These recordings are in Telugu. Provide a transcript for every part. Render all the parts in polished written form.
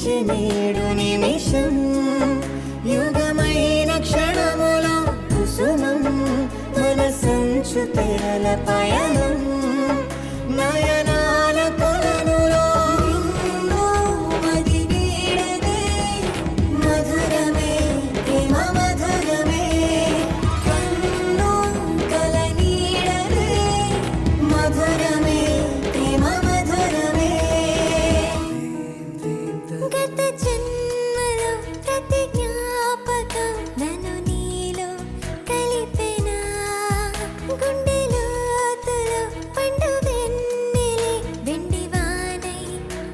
నిలిచి నేడు నిమిషం యుగమైన క్షణములో కుసుమం మనసంచు తెరల పయనం నయనాల కొలనులో మది వీడదే మధురమే ప్రేమ మధురమే కన్ను కల నీడదే మధురమే ప్రేమ మధురమే గత జన్మలో ప్రతి జ్ఞాపకం నన్ను నీలో కలిపెనా గుండె లోతులో పండు వెన్నెలే వెండి వానై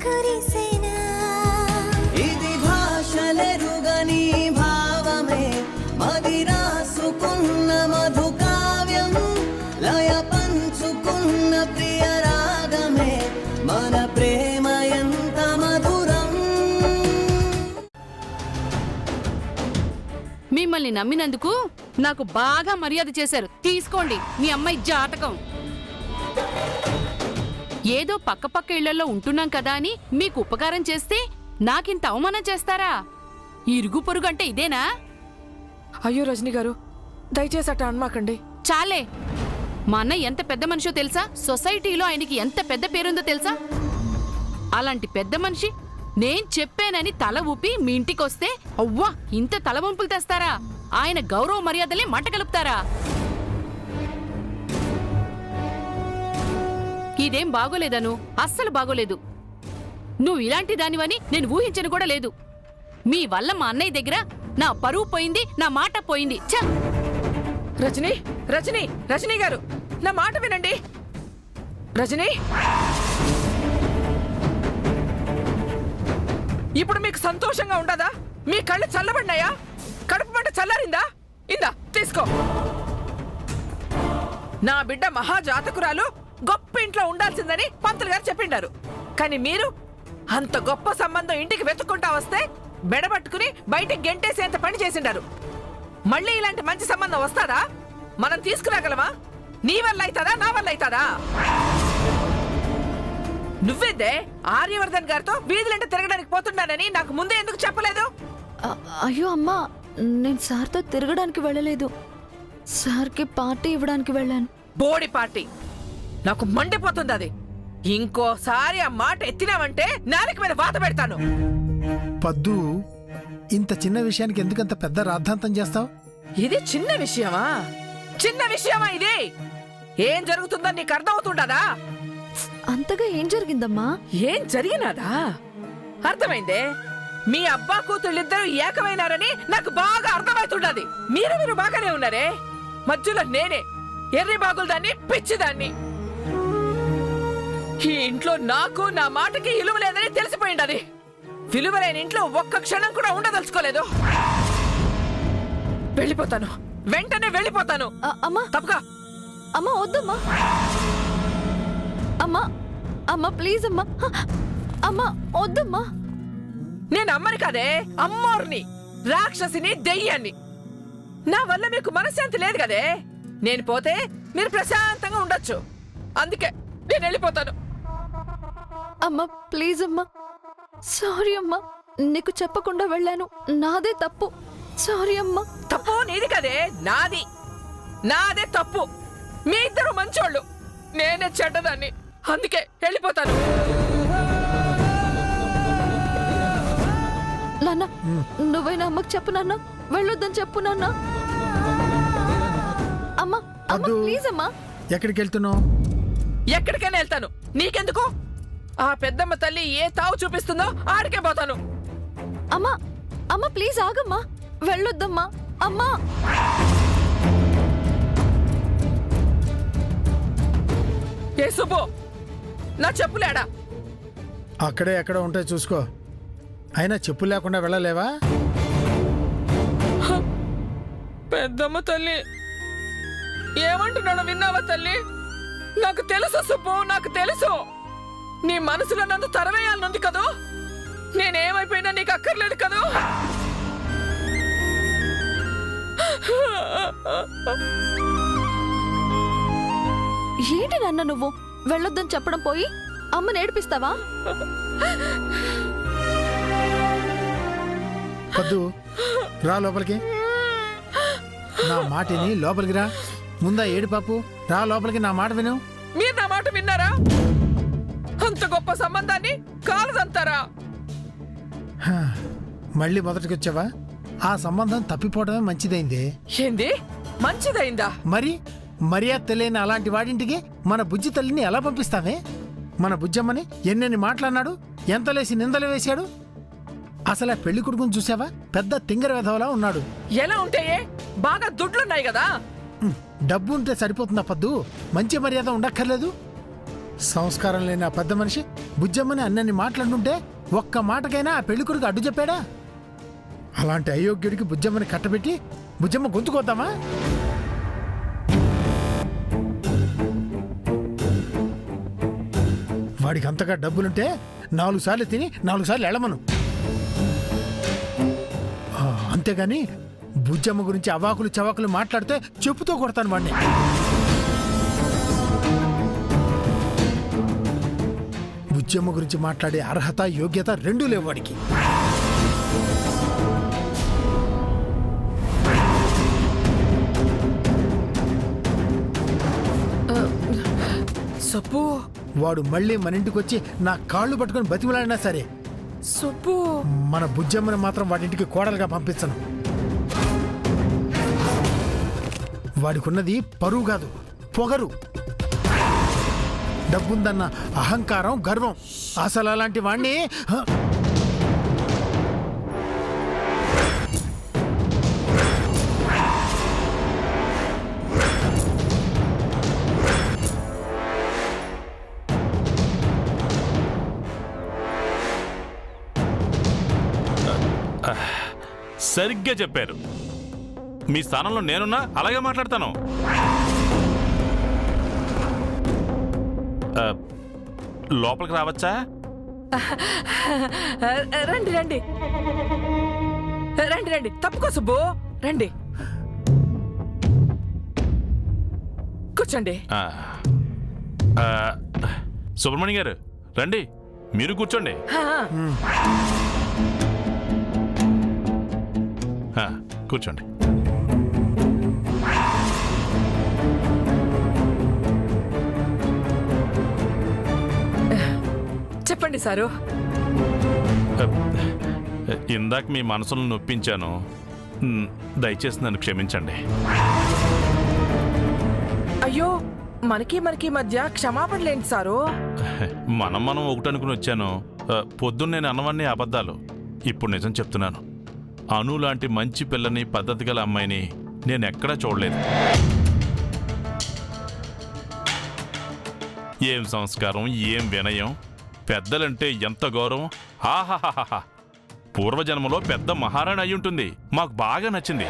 కురిసెనా ఇది భాషలెరుగని భావమే మది రాసుకున్న మధు కావ్యం లయ పంచుకున్న ప్రియ రాగమే మన ప్రేమ ఎంత మధురం. మిమ్మల్ని నమ్మినందుకు నాకు బాగా మర్యాద చేశారు. తీసుకోండి మీ అమ్మాయి జాతకం. ఏదో పక్క ఇళ్లలో ఉంటున్నాం కదా అని మీకు ఉపకారం చేస్తే నాకింత అవమానం చేస్తారా? ఇరుగు పొరుగు అంటే ఇదేనా? అయ్యో రజనీ గారు, దయచేసి అట్ట అనమాకండి. చాలే. మా అన్న ఎంత పెద్ద మనిషో తెలుసా? సొసైటీలో ఆయనకి ఎంత పెద్ద పేరుందో తెలుసా? అలాంటి పెద్ద మనిషి నేను చెప్పానని తల ఊపి మీ ఇంటికొస్తే అవ్వా ఇంత తలవంపులు తెస్తారా? ఆయన గౌరవ మర్యాదలే మంట కలుపుతారా? ఇదేం బాగోలేదను, అస్సలు బాగోలేదు. నువ్వు ఇలాంటి దానివని నేను ఊహించను కూడా లేదు. మీ వల్ల మా అన్నయ్య దగ్గర నా పరువు పోయింది, నా మాట పోయింది. ఛ! రజనీ రజనీ రజనీ గారు, నా మాట వినండి. రజనీ, ఇప్పుడు మీకు సంతోషంగా ఉండదా? మీ కళ్ళు చల్లబడినాయా? కడుపు మంట చల్లారిందా? ఇందా తీసుకో. నా బిడ్డ మహాజాతకురాలు, గొప్ప ఇంట్లో ఉండాల్సిందని పంతులు గారు చెప్పిండారు. కానీ మీరు అంత గొప్ప సంబంధం ఇంటికి వెతుక్కుంటా వస్తే బెడబట్టుకుని బయటికి గెంటేసేంత పని చేసిండారు. మళ్ళీ ఇలాంటి మంచి సంబంధం వస్తారా? మనం తీసుకురాగలమా? నీ వల్ల అవుతారా, నా వల్ల అవుతారా? నువ్వేదే ఆర్యవర్ధన్ గారితో వీధులంటే తిరగడానికి పోతున్నానని నాకు ముందే ఎందుకు చెప్పలేదు? అయ్యో అమ్మా, నేను సార్తో తిరగడానికి వెళ్ళలేదు. సార్కి పార్టీ ఇవ్వడానికి వెళ్ళాను. బోడి పార్టీ! నాకు మండిపోతుంది అది. ఇంకోసారి ఆ మాట ఎత్తినావంటే నాలుక మీద వాత పెడతాను. పద్దు, ఇంత చిన్న విషయానికి ఎందుకంత పెద్ద రాద్ధాంతం చేస్తావు? ఇది చిన్న విషయమా? చిన్న విషయమా ఇది? ఏం జరుగుతుందో నీకు అర్థమవుతుండదా? అంతగా ఏం జరిగిందమ్మా? ఏం జరిగినాదా? అర్థమైందే. మీ అబ్బా కూతుళ్ళిద్దరూ ఏకమైనారని నాకు బాగా అర్థమవుతుండది. మీరు బాగానే ఉన్నారే, మధ్యలో నేనే ఎర్రి బాగులదాన్ని, పిచ్చిదాన్ని. ఈ ఇంట్లో నాకు నా మాటకి విలువ లేదని తెలిసిపోయిండది. విలువలేని ఇంట్లో ఒక్క క్షణం కూడా ఉండదలుచుకోలేదు. వెళ్ళిపోతాను, వెంటనే వెళ్ళిపోతాను. అమ్మా తప్పగా. అమ్మా వద్దమ్మా. అమ్మా అమ్మా ప్లీజ్ అమ్మా. అమ్మా వద్దమ్మా. నేను అమ్మని కాదే, అమ్మోర్ని, రాక్షసిని, దెయ్యాన్ని. నా వల్ల మీకు మనశ్శాంతి లేదు కదే. నేను పోతే మీరు ప్రశాంతంగా ఉండొచ్చు. అందుకే నేను వెళ్ళిపోతాను. అమ్మా ప్లీజ్ అమ్మా. సారీ అమ్మా, నీకు చెప్పకుండా వెళ్ళాను. నాదే తప్పు. సారీ అమ్మా. తప్పు నీది కదే, నాది. నాదే తప్పు. మీ ఇద్దరు మంచోళ్ళు, నేనే చెడ్డదాన్ని. అందుకే వెళ్ళిపోతాను. నాన్న, నువ్వైనా అమ్మకు చెప్పు నాన్న. వెళ్ళొద్దని చెప్పు నాన్న. అమ్మా అమ్మా ప్లీజ్ అమ్మా. ఎక్కడికి వెళ్తున్నావు? ఎక్కడికైనా వెళ్తాను, నీకెందుకు? ఆ పెద్దమ్మ తల్లి ఏ తావు చూపిస్తుందో ఆడికే పోతాను. అమ్మా అమ్మా ప్లీజ్ ఆగమ్మా. వెళ్ళొద్దమ్మా అమ్మా. ఏ సుబ్బు, నా చెప్పులేడా? అక్కడే ఎక్కడ ఉంటాయి చూసుకో. అయినా చెప్పు లేకుండా వెళ్ళలేవా? పెద్దమ్మ తల్లి ఏమంటున్నాడు విన్నావా తల్లి? నాకు తెలుసు సుబ్బు, నాకు తెలుసు. నీ మనసులో నన్ను తరవేయాలనుంది కదూ. నేనేమైపోయినా నీకు అక్కర్లేదు కదూ. ఏంటి నాన్న నువ్వు? వెళ్ళొద్దని చెప్పడం పోయి అమ్మని ఏడిపిస్తావా? పద్దు రా లోపలికి. నా మాటిని లోపలికి రా. ముందా ఏడు పాపు, రా లోపలికి, నా మాట విను. మీరు నా మాట విన్నారా? అంత గొప్ప సంబంధాన్ని కాలదంతారా? హా, మళ్ళీ మొదటికి వచ్చావా? ఆ సంబంధం తప్పిపోవడమే మంచిదైంది. ఏంది మంచిదైందా? మరి మర్యాద తెలియని అలాంటి వాడింటికి మన బుజ్జి తల్లిని ఎలా పంపిస్తావే? మన బుజ్జమ్మని ఎన్నెన్ని మాట్లాడినాడు, ఎంత లేసి నిందలు వేశాడు. అసలు ఆ పెళ్లి కొడుకుని చూసావా? పెద్ద తింగర వెధవలా ఉన్నాడు. ఎలా ఉంటాయే? బాగా దుడ్లున్నాయి కదా. డబ్బు ఉంటే సరిపోతుందా పద్దు? మంచి మర్యాద ఉండక్కర్లేదు. సంస్కారం లేని ఆ పెద్ద మనిషి బుజ్జమ్మని అన్నన్ని మాట్లాడుంటే ఒక్క మాటకైనా ఆ పెళ్లి కొడుకు అడ్డు చెప్పాడా? అలాంటి అయోగ్యుడికి బుజ్జమ్మని కట్టబెట్టి బుజ్జమ్మ గొంతుకొద్దామా? వాడికి అంతగా డబ్బులుంటే 4 సార్లు తిని 4 సార్లు ఎళ్ళమను. అంతేగాని బుజ్జమ్మ గురించి అవాకులు చవాకులు మాట్లాడితే చెప్పుతో కొడతాను వాడిని. బుజ్జమ్మ గురించి మాట్లాడే అర్హత యోగ్యత రెండూ లేవు వాడికి. సుబ్బు, వాడు మళ్ళీ మన ఇంటికి వచ్చి నా కాళ్ళు పట్టుకొని బతిమలాడినా సరే సుబ్బు, మన బుజ్జమ్మని మాత్రం వాడింటికి కోడలుగా పంపించను. వాడికున్నది పరువు కాదు, పొగరు. డబ్బుందన్న అహంకారం, గర్వం. అసలు అలాంటి వాణ్ణి సరిగ్గా చెప్పారు. మీ స్థానంలో నేనున్నా అలాగే మాట్లాడతాను. లోపలికి రావచ్చా? రండి రండి రండి రండి, తప్పుకో సుబ్బు, రండి కూర్చోండి. సుబ్రహ్మణ్యం గారు రండి, మీరు కూర్చోండి. కూర్చోండి. చెప్పండి సారు. ఇందాక మీ మనసును నొప్పించాను, దయచేసి నన్ను క్షమించండి. అయ్యో, మనకి మధ్య క్షమాపణలేంటి సారు? మనం ఒకటనుకుని వచ్చాను. పొద్దున్న నేను అన్నవన్నీ అబద్ధాలు. ఇప్పుడు నిజం చెప్తున్నాను. అను లాంటి మంచి పిల్లని, పద్ధతి గల అమ్మాయిని నేను ఎక్కడా చూడలేదు. ఏం సంస్కారం, ఏం వినయం, పెద్దలంటే ఎంత గౌరవం. ఆహాహాహా, పూర్వజన్మలో పెద్ద మహారాణి అయి ఉంటుంది. మాకు బాగా నచ్చింది.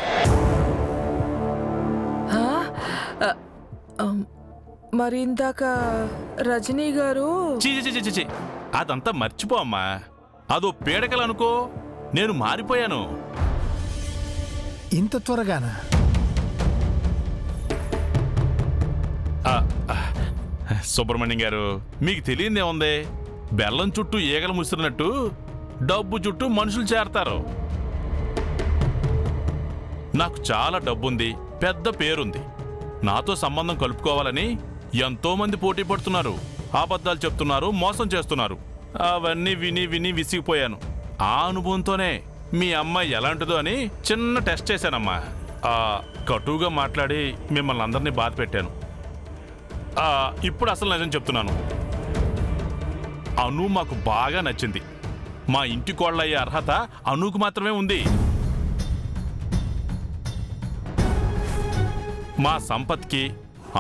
మరి ఇందాక రజనీ గారు చి అదంతా మర్చిపో అమ్మా. అదో పీడకలు అనుకో. నేను మారిపోయాను. ఇంత త్వరగానా? సుబ్రహ్మణ్యం గారు, మీకు తెలియదేముంది? బెల్లం చుట్టూ ఈగలు ముసిరినట్టు డబ్బు చుట్టూ మనుషులు చేరతారు. నాకు చాలా డబ్బుంది, పెద్ద పేరుంది. నాతో సంబంధం కలుపుకోవాలని ఎంతో మంది పోటీ పడుతున్నారు. అబద్ధాలు చెప్తున్నారు, మోసం చేస్తున్నారు. అవన్నీ విని విని విసిగిపోయాను. ఆ అనుభవంతోనే మీ అమ్మాయి ఎలాంటిదో అని చిన్న టెస్ట్ చేశానమ్మా. కటువుగా మాట్లాడి మిమ్మల్ని అందరినీ బాధ పెట్టాను. ఇప్పుడు అసలు నిజం చెప్తున్నాను. అను మాకు బాగా నచ్చింది. మా ఇంటి కోళ్ళయ్యే అర్హత అనుకు మాత్రమే ఉంది. మా సంపత్కి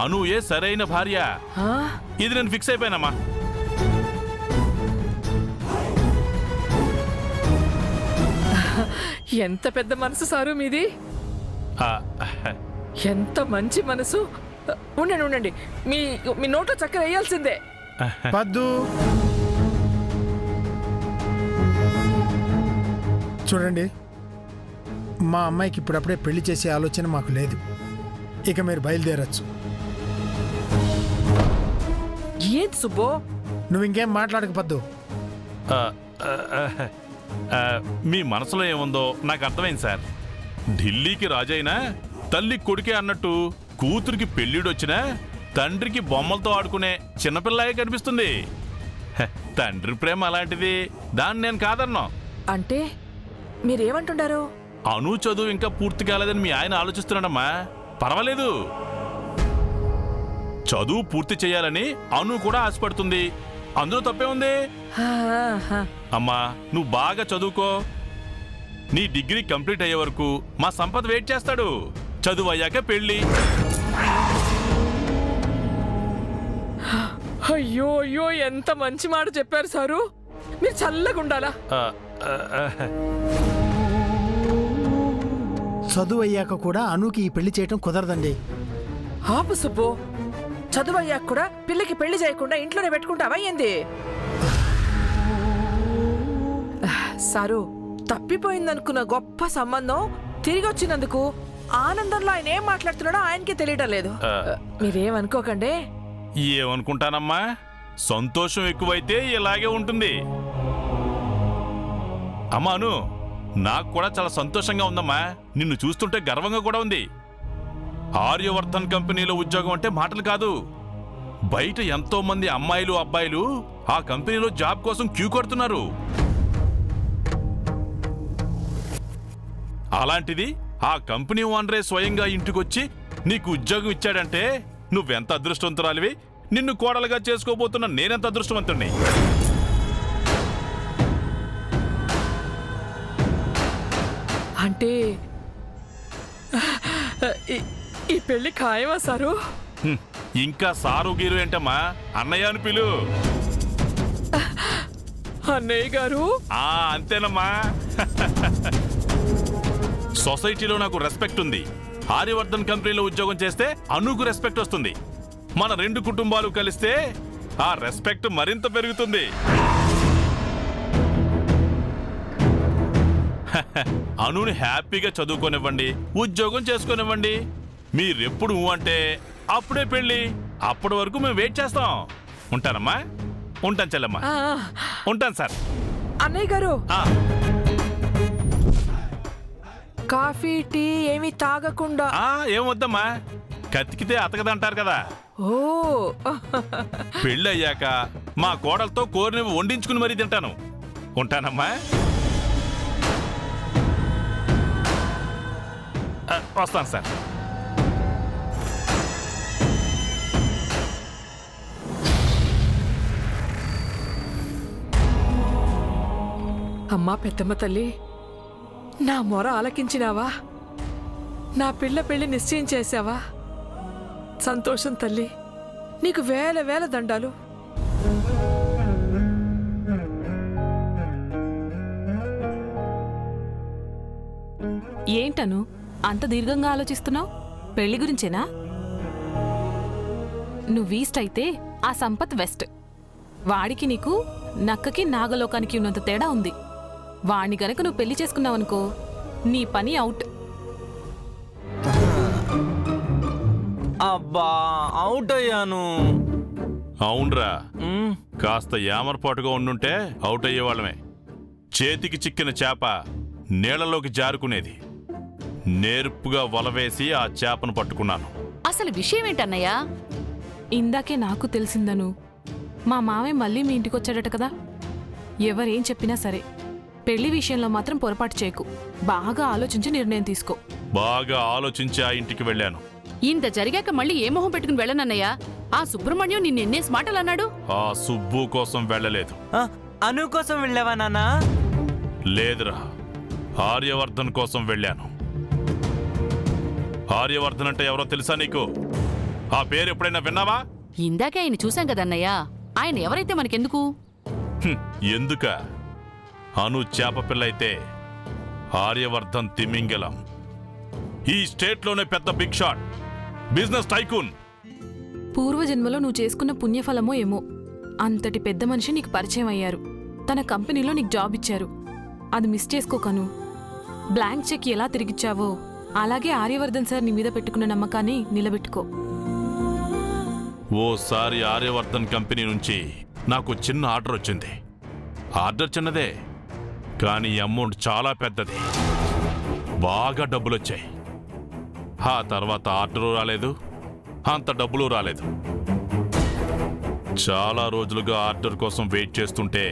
అనుయే సరైన భార్య. ఇది నేను ఫిక్స్ అయిపోయానమ్మా. ఎంత పెద్ద మనసు సారు మీది. ఎంత మంచి మనసు. ఉండండి, మీ నోట్లో చక్కెర వేయాల్సిందే. పద్దు, చూడండి, మా అమ్మాయికి ఇప్పుడప్పుడే పెళ్లి చేసే ఆలోచన మాకు లేదు. ఇక మీరు బయలుదేరచ్చు. ఏంటి సుబ్బో? నువ్వు ఇంకేం మాట్లాడక పద్దు. మీ మనసులో ఏముందో నాకు అర్థమైంది సార్. ఢిల్లీకి రాజైనా తల్లి కొడుకే అన్నట్టు కూతురికి పెళ్ళిడొచ్చినా తండ్రికి బొమ్మలతో ఆడుకునే చిన్నపిల్లయే కనిపిస్తుంది. తండ్రి ప్రేమ అలాంటిది, దాన్ని నేను కాదన్నా. అంటే మీరేమంటున్నారు? అను చదువు ఇంకా పూర్తి కాలేదని మీ ఆయన ఆలోచిస్తున్నాడమ్మా. పర్వాలేదు, చదువు పూర్తి చేయాలని అను కూడా ఆశపడుతుంది. అందులో తప్పే ఉంది. అమ్మా, నువ్వు బాగా చదువుకో. నీ డిగ్రీ కంప్లీట్ అయ్యే వరకు మా సంపత్ వెయిట్ చేస్తాడు. చదువు అయ్యాక పెళ్ళి. అయ్యో అయ్యో, ఎంత మంచి మాట చెప్పారు సారు. మీరు చల్లగా ఉండాలా. చదువు అయ్యాక కూడా అనుకి ఈ పెళ్లి చేయటం కుదరదండి. ఆపు సుబ్బు, చదువు అయ్యాక కూడా పిల్లకి పెళ్లి చేయకుండా ఇంట్లోనే పెట్టుకుంటావా ఏంది? సారు, తప్పిపోయిందనుకున్న గొప్ప సంబంధం తిరిగి వచ్చినందుకు ఆనందంలో ఆయన ఏం మాట్లాడుతున్నాడో ఆయనకే తెలియడం లేదు. మీరేమనుకోకండి. ఏమనుకుంటానమ్మా, సంతోషం ఎక్కువైతే ఇలాగే ఉంటుంది. అమ్మాను, నాకు కూడా చాలా సంతోషంగా ఉందమ్మా. నిన్ను చూస్తుంటే గర్వంగా కూడా ఉంది. ఆర్యవర్ధన్ కంపెనీలో ఉద్యోగం అంటే మాటలు కాదు. బయట ఎంతో మంది అమ్మాయిలు అబ్బాయిలు ఆ కంపెనీలో జాబ్ కోసం క్యూ కొడుతున్నారు. అలాంటిది ఆ కంపెనీ ఓనరే స్వయంగా ఇంటికొచ్చి నీకు ఉద్యోగం ఇచ్చాడంటే నువ్వెంత అదృష్టవంతురాలివి. నిన్ను కోడలుగా చేసుకోబోతున్న నేనెంత అదృష్టవంతుణ్ణి. అంటే ఈ పెళ్లి ఖాయమా సారు? ఇంకా సారు గీరు ఏంటమ్మా, అన్నయ్య అని పిలు. అన్నయ్య గారు. అంతేనమ్మా. సొసైటీలో నాకు రెస్పెక్ట్ ఉంది. ఆర్యవర్ధన్ కంపెనీలో ఉద్యోగం చేస్తే అనుకు రెస్పెక్ట్ వస్తుంది. మన రెండు కుటుంబాలు కలిస్తే ఆ రెస్పెక్ట్ మరింత పెరుగుతుంది. అనుని హ్యాపీగా చదువుకోనివ్వండి, ఉద్యోగం చేసుకోనివ్వండి. మీరెప్పుడు అంటే అప్పుడే పెళ్ళి. అప్పటి వరకు మేము వెయిట్ చేస్తాం. ఉంటానమ్మా. ఉంటాను చెల్లమ్మా. ఉంటాను సార్. అన్నయ్య గారు, కాఫీ టీ ఏమి తాగకుండా. ఏమొద్దమ్మా, కతికితే అతకదంటారు కదా. ఓ, పెళ్ళయ్యాక మా కోడలతో కోరినవి వండించుకుని మరీ తింటాను. ఉంటానమ్మా. వస్తాను సార్. అమ్మా పెద్దమ్మ తల్లి, నా మొర ఆలకించినావా? నా పిల్ల పెళ్లి నిశ్చయం చేశావా? సంతోషం తల్లి, నీకు వేల వేల దండాలు. ఏంటను అంత దీర్ఘంగా ఆలోచిస్తున్నావు? పెళ్లి గురించేనా? నువ్వు ఈస్ట్ అయితే ఆ సంపత్ వెస్ట్. వాడికి నీకు నక్కకి నాగలోకానికి ఉన్నంత తేడా ఉంది. వాణ్ణి గనక నువ్వు పెళ్లి చేసుకున్నావనుకో, నీ పని అవుట్. అబ్బా, అవుట్ అయ్యాను. అవునరా, కాస్త ఏమరపాటుగా ఉండుంటే అవుట్ అయ్యేవాళ్ళమే. చేతికి చిక్కిన చేప నీళ్లలోకి జారుకునేది. నేర్పుగా వలవేసి ఆ చేపను పట్టుకున్నాను. అసలు విషయం ఏంటన్నయ్యా? ఇందాకే నాకు తెలిసిందను. మా మామయ్య మళ్ళీ మీ ఇంటికొచ్చాడట కదా. ఎవరేం చెప్పినా సరే పెళ్లి విషయంలో మాత్రం పొరపాటు చేయకు. బాగా ఆలోచించి నిర్ణయం తీసుకో. బాగా ఆలోచించి ఆ ఇంటికి వెళ్ళాను. ఇంత జరిగాక మళ్ళీ ఏ మొహం పెట్టుకుని వెళ్ళనన్నయ్యా? ఆ సుబ్రహ్మణ్యం నిన్నెన్నేసి మాటలు అన్నాడు. ఆ సుబ్బు కోసం వెళ్ళలేదు. అను కోసం వెళ్ళావా నాన్నా? లేదురా, ఆర్యవర్ధన్ కోసం వెళ్ళాను. ఆర్యవర్ధన్ అంటే ఎవరో తెలుసా నీకు? ఆ పేరు ఎప్పుడైనా విన్నావా? ఇందాకే ఆయన చూశాం కదన్నయ్యా. ఆయన ఎవరైతే మనకెందుకు? ఎందుక? అను చేప పిల్లయితే ఆర్యవర్ధన్ తిమింగలం. ఈ స్టేట్లోనే పెద్ద బిగ్ షాట్, బిజినెస్ టైకూన్. పూర్వజన్మలో నువ్వు చేసుకున్న పుణ్యఫలమో ఏమో అంతటి పెద్ద మనిషి నీకు పరిచయం అయ్యారు. తన కంపెనీలో నీకు జాబ్ ఇచ్చారు. అది మిస్ చేసుకోకను. బ్లాంక్ చెక్ ఎలా తిరిగిచ్చావో అలాగే ఆర్యవర్ధన్ సార్ నీ మీద పెట్టుకున్న నమ్మకాన్ని నిలబెట్టుకో. ఓసారి ఆర్యవర్ధన్ కంపెనీ నుంచి నాకు చిన్న ఆర్డర్ వచ్చింది. ఆర్డర్ చిన్నదే, కానీ అమౌంట్ చాలా పెద్దది. బాగా డబ్బులొచ్చాయి. ఆ తర్వాత ఆర్డరు రాలేదు, అంత డబ్బులు రాలేదు. చాలా రోజులుగా ఆర్డర్ కోసం వెయిట్ చేస్తుంటే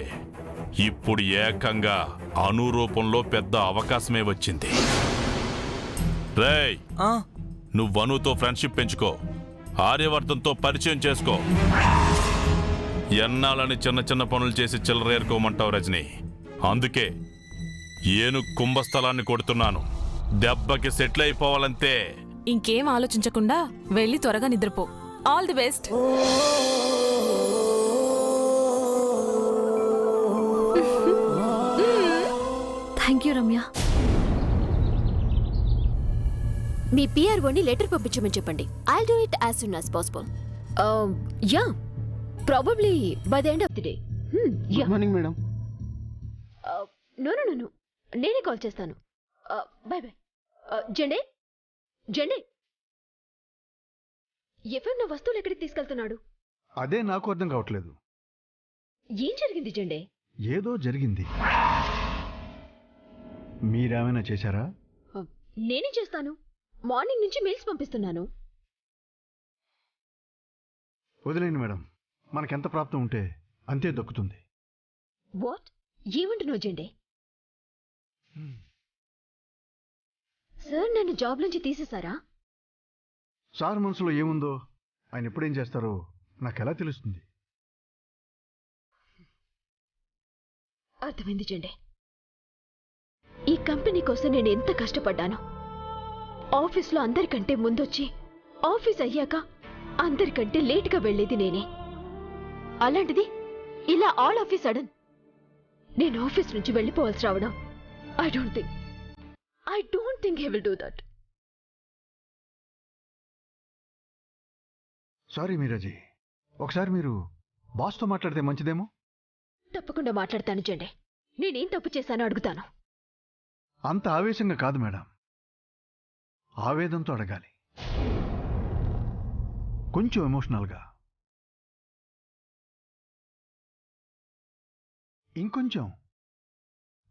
ఇప్పుడు ఏకంగా అనురూపంలో పెద్ద అవకాశమే వచ్చింది. రేయ్, ఆ, నువ్వు అనుతో ఫ్రెండ్షిప్ పెంచుకో, ఆర్యవర్ధన్తో పరిచయం చేసుకో. ఎన్నాళ్ళని చిన్న చిన్న పనులు చేసి చిల్లరేరుకోమంటావు రజని? అందుకే కుంభస్థలాన్ని కొడుతున్నాను. దెబ్బకి సెటిల్ అయిపోవాలంతే. ఇంకేం ఆలోచించకుండా వెళ్ళి త్వరగా నిద్రపో. All the best. Thank you Ramya. మీ పిఆర్ఓని లెటర్ పంపించమని చెప్పండి. I'll do it as soon as possible. Yeah, probably by the end of the day. Good morning madam. No no no, నేనే కాల్ చేస్తాను. Bye bye. జెండే జెండే, ఎఫ్ఎం నా వస్తువులు ఎక్కడికి తీసుకెళ్తున్నాడు? అదే నాకు అర్థం కావట్లేదు. ఏం జరిగింది జెండే? ఏదో జరిగింది. మీరేమైనా చేశారా? నేనేం చేస్తాను? మార్నింగ్ నుంచి మెయిల్స్ పంపిస్తున్నాను. వదిలేండి మేడం, మనకెంత ప్రాప్తం ఉంటే అంతే దక్కుతుంది. వాట్? ఏమంటున్నావు జెండే? సార్ నన్ను జాబ్ నుంచి తీసేశారా? సార్ మనసులో ఏముందో ఆయన ఎప్పుడేం చేస్తారో నాకెలా తెలుస్తుంది? అర్థమైంది జెండే. ఈ కంపెనీ కోసం నేను ఎంత కష్టపడ్డాను. ఆఫీస్లో అందరికంటే ముందొచ్చి ఆఫీస్ అయ్యాక అందరికంటే లేటుగా వెళ్లేది నేనే. అలాంటిది ఇలా ఆల్ ఆఫ్ ఎ సడన్ నేను ఆఫీస్ నుంచి వెళ్ళిపోవాల్సి రావడం, I don't think he will do that. Sorry Meeraji, ఒకసారి మీరు బాస్తో మాట్లాడితే మంచిదేమో. తప్పకుండా మాట్లాడతాను జెండే. నేనేం తప్పు చేశానో అడుగుతాను. అంత ఆవేశంగా కాదు మేడం, ఆవేదంతో అడగాలి. కొంచెం ఎమోషనల్గా, ఇంకొంచెం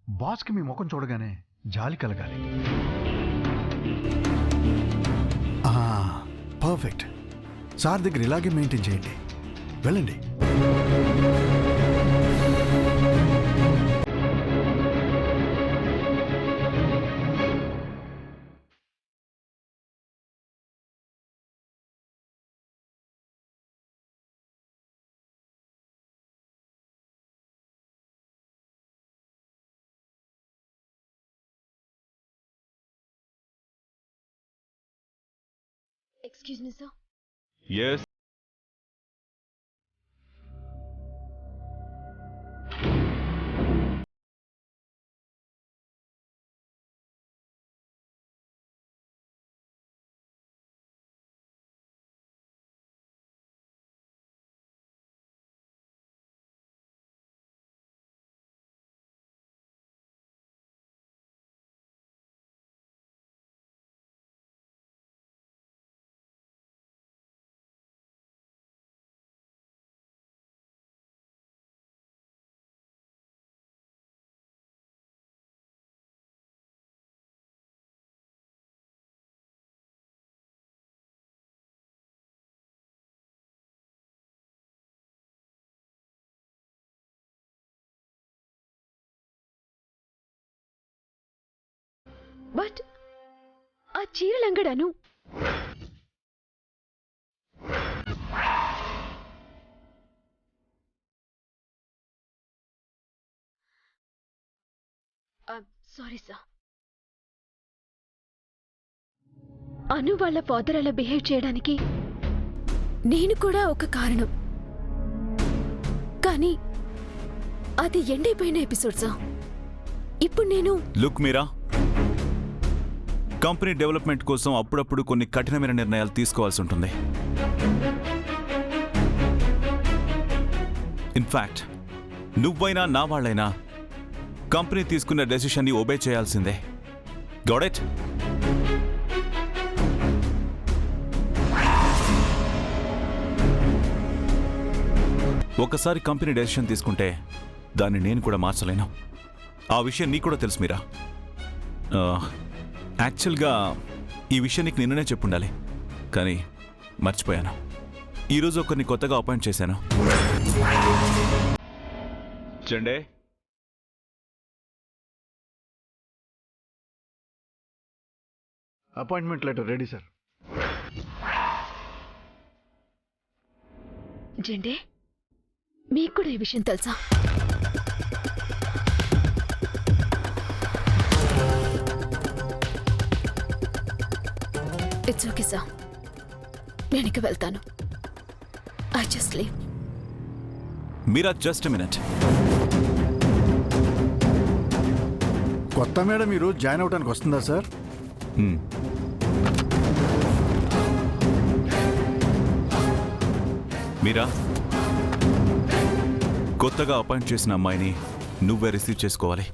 బాస్కి మీ ముఖం చూడగానే జాలి కలగాలి. పర్ఫెక్ట్. సార్ దగ్గర ఇలాగే మెయింటైన్ చేయండి. వెళ్ళండి. Excuse me sir. Yes. But ఆ చీరలంగడాను సారీ సార్. అను వాళ్ళ ఫాదర్ అలా బిహేవ్ చేయడానికి నేను కూడా ఒక కారణం. కానీ అది ఎండ్ అయిపోయిన ఎపిసోడ్ సార్. ఇప్పుడు నేను లుక్ మీరా, కంపెనీ డెవలప్మెంట్ కోసం అప్పుడప్పుడు కొన్ని కఠినమైన నిర్ణయాలు తీసుకోవాల్సి ఉంటుంది. ఇన్ఫ్యాక్ట్ నువ్వైనా నా వాళ్ళైనా కంపెనీ తీసుకున్న డెసిషన్ని ఒబే చేయాల్సిందే. Got it? ఒకసారి కంపెనీ డెసిషన్ తీసుకుంటే దాన్ని నేను కూడా మార్చలేను. ఆ విషయం నీకు కూడా తెలుసు మీరా. యాక్చువల్గా ఈ విషయం నీకు నిన్ననే చెప్పుండాలి, కానీ మర్చిపోయాను. ఈరోజు ఒకరిని కొత్తగా అపాయింట్ చేశాను. Chende, appointment letter ready sir. జెండే, మీకు కూడా ఈ విషయం తెలుసా? ఇట్స్ ఓకే సార్, నేను ఇక వెళ్తాను. I just leave. Meera, just minute. కొత్త మేడం ఈరోజు జాయిన్ అవడానికి వస్తుందా సార్? మీరా, కొత్తగా అపాయింట్ చేసిన అమ్మాయిని నువ్వే రిసీవ్ చేసుకోవాలి.